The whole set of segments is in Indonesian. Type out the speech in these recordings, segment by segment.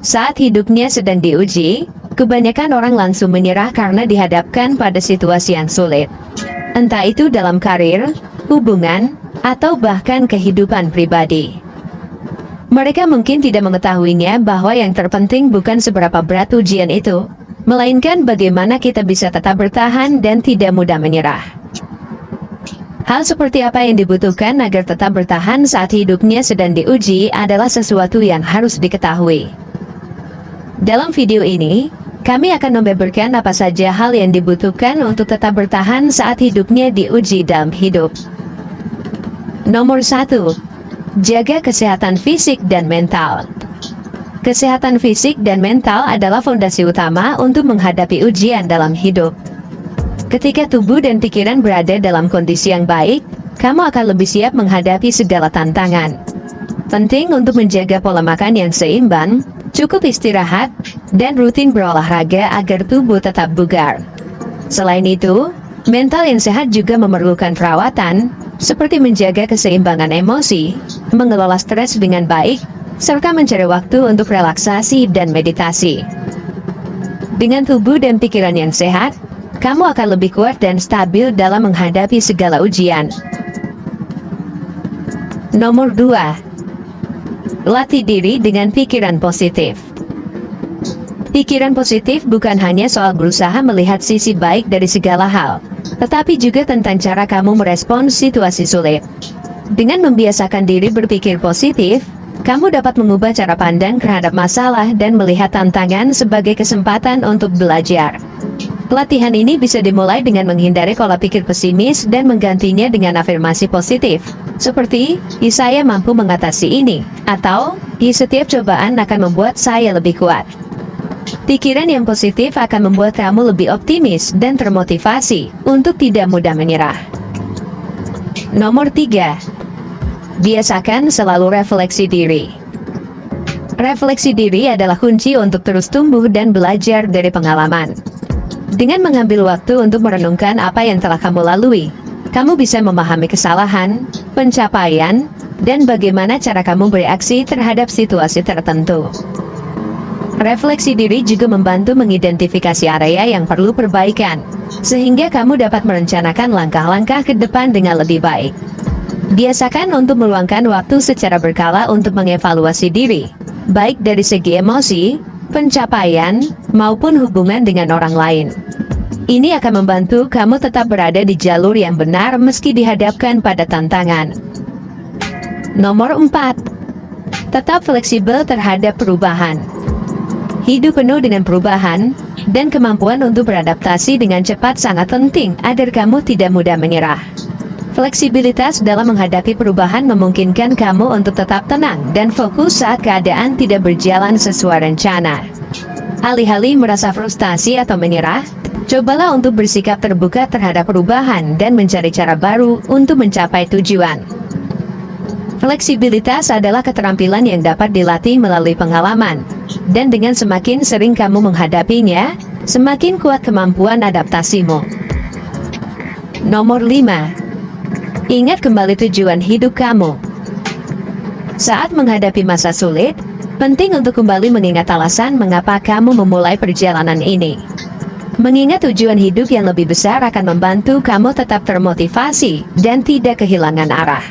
Saat hidupnya sedang diuji, kebanyakan orang langsung menyerah karena dihadapkan pada situasi yang sulit. Entah itu dalam karir, hubungan, atau bahkan kehidupan pribadi. Mereka mungkin tidak mengetahuinya bahwa yang terpenting bukan seberapa berat ujian itu, melainkan bagaimana kita bisa tetap bertahan dan tidak mudah menyerah. Hal seperti apa yang dibutuhkan agar tetap bertahan saat hidupnya sedang diuji adalah sesuatu yang harus diketahui. Dalam video ini, kami akan membeberkan apa saja hal yang dibutuhkan untuk tetap bertahan saat hidupnya diuji dalam hidup. Nomor 1. Jaga kesehatan fisik dan mental. Kesehatan fisik dan mental adalah fondasi utama untuk menghadapi ujian dalam hidup. Ketika tubuh dan pikiran berada dalam kondisi yang baik, kamu akan lebih siap menghadapi segala tantangan. Penting untuk menjaga pola makan yang seimbang, cukup istirahat, dan rutin berolahraga agar tubuh tetap bugar. Selain itu, mental yang sehat juga memerlukan perawatan, seperti menjaga keseimbangan emosi, mengelola stres dengan baik, serta mencari waktu untuk relaksasi dan meditasi. Dengan tubuh dan pikiran yang sehat, kamu akan lebih kuat dan stabil dalam menghadapi segala ujian. Nomor 2. Latih diri dengan pikiran positif. Pikiran positif bukan hanya soal berusaha melihat sisi baik dari segala hal, tetapi juga tentang cara kamu merespons situasi sulit. Dengan membiasakan diri berpikir positif, kamu dapat mengubah cara pandang terhadap masalah dan melihat tantangan sebagai kesempatan untuk belajar. Latihan ini bisa dimulai dengan menghindari pola pikir pesimis dan menggantinya dengan afirmasi positif, seperti, "Saya mampu mengatasi ini," atau, "Setiap cobaan akan membuat saya lebih kuat." Pikiran yang positif akan membuat kamu lebih optimis dan termotivasi untuk tidak mudah menyerah. Nomor 3. Biasakan selalu refleksi diri. Refleksi diri adalah kunci untuk terus tumbuh dan belajar dari pengalaman. Dengan mengambil waktu untuk merenungkan apa yang telah kamu lalui, kamu bisa memahami kesalahan, pencapaian, dan bagaimana cara kamu bereaksi terhadap situasi tertentu. Refleksi diri juga membantu mengidentifikasi area yang perlu perbaikan, sehingga kamu dapat merencanakan langkah-langkah ke depan dengan lebih baik. Biasakan untuk meluangkan waktu secara berkala untuk mengevaluasi diri, baik dari segi emosi, pencapaian, maupun hubungan dengan orang lain. Ini akan membantu kamu tetap berada di jalur yang benar meski dihadapkan pada tantangan. Nomor 4. Tetap fleksibel terhadap perubahan. Hidup penuh dengan perubahan, dan kemampuan untuk beradaptasi dengan cepat sangat penting agar kamu tidak mudah menyerah. Fleksibilitas dalam menghadapi perubahan memungkinkan kamu untuk tetap tenang dan fokus saat keadaan tidak berjalan sesuai rencana. Alih-alih merasa frustasi atau menyerah, cobalah untuk bersikap terbuka terhadap perubahan dan mencari cara baru untuk mencapai tujuan. Fleksibilitas adalah keterampilan yang dapat dilatih melalui pengalaman, dan dengan semakin sering kamu menghadapinya, semakin kuat kemampuan adaptasimu. Nomor 5. Ingat kembali tujuan hidup kamu. Saat menghadapi masa sulit, penting untuk kembali mengingat alasan mengapa kamu memulai perjalanan ini. Mengingat tujuan hidup yang lebih besar akan membantu kamu tetap termotivasi dan tidak kehilangan arah.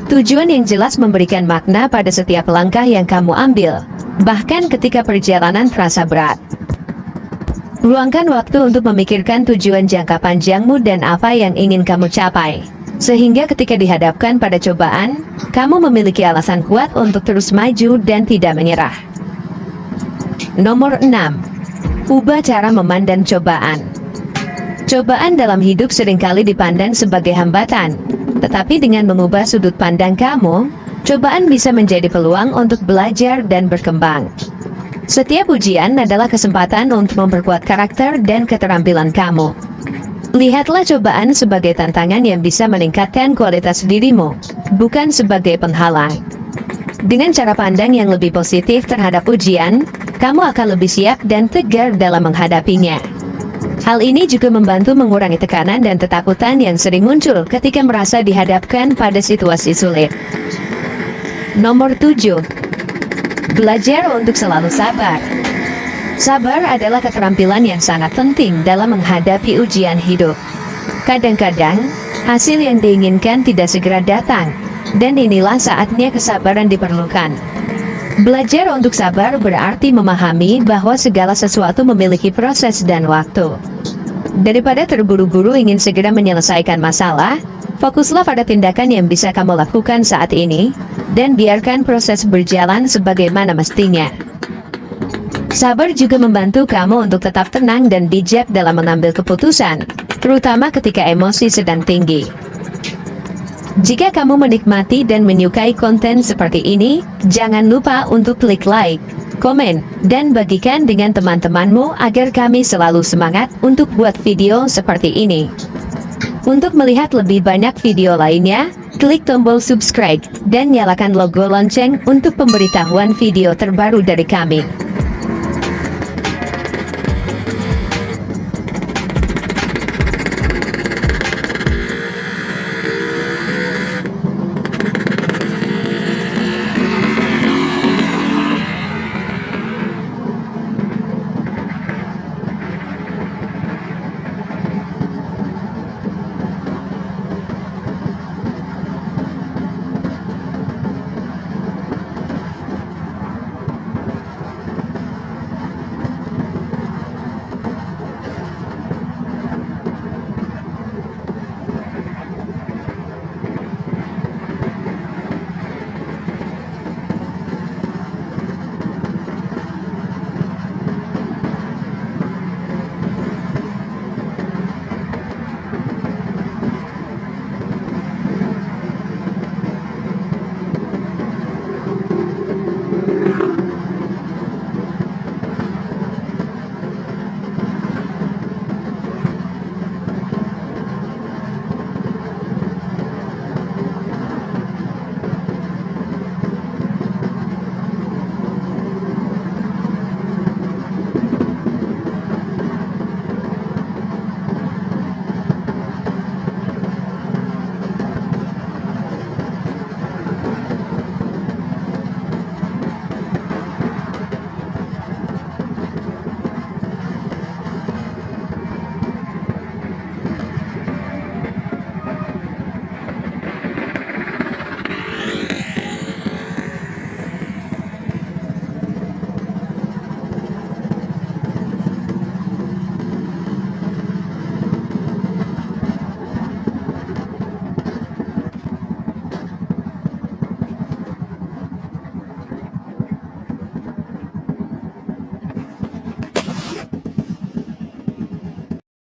Tujuan yang jelas memberikan makna pada setiap langkah yang kamu ambil, bahkan ketika perjalanan terasa berat. Luangkan waktu untuk memikirkan tujuan jangka panjangmu dan apa yang ingin kamu capai, sehingga ketika dihadapkan pada cobaan, kamu memiliki alasan kuat untuk terus maju dan tidak menyerah. Nomor 6. Ubah cara memandang cobaan. Cobaan dalam hidup seringkali dipandang sebagai hambatan, tetapi dengan mengubah sudut pandang kamu, cobaan bisa menjadi peluang untuk belajar dan berkembang. Setiap ujian adalah kesempatan untuk memperkuat karakter dan keterampilan kamu. Lihatlah cobaan sebagai tantangan yang bisa meningkatkan kualitas dirimu, bukan sebagai penghalang. Dengan cara pandang yang lebih positif terhadap ujian, kamu akan lebih siap dan tegar dalam menghadapinya. Hal ini juga membantu mengurangi tekanan dan ketakutan yang sering muncul ketika merasa dihadapkan pada situasi sulit. Nomor 7. Belajar untuk selalu sabar. Sabar adalah keterampilan yang sangat penting dalam menghadapi ujian hidup. Kadang-kadang, hasil yang diinginkan tidak segera datang, dan inilah saatnya kesabaran diperlukan. Belajar untuk sabar berarti memahami bahwa segala sesuatu memiliki proses dan waktu. Daripada terburu-buru ingin segera menyelesaikan masalah, fokuslah pada tindakan yang bisa kamu lakukan saat ini, dan biarkan proses berjalan sebagaimana mestinya. Sabar juga membantu kamu untuk tetap tenang dan bijak dalam mengambil keputusan, terutama ketika emosi sedang tinggi. Jika kamu menikmati dan menyukai konten seperti ini, jangan lupa untuk klik like, komen, dan bagikan dengan teman-temanmu agar kami selalu semangat untuk buat video seperti ini. Untuk melihat lebih banyak video lainnya, klik tombol subscribe dan nyalakan logo lonceng untuk pemberitahuan video terbaru dari kami.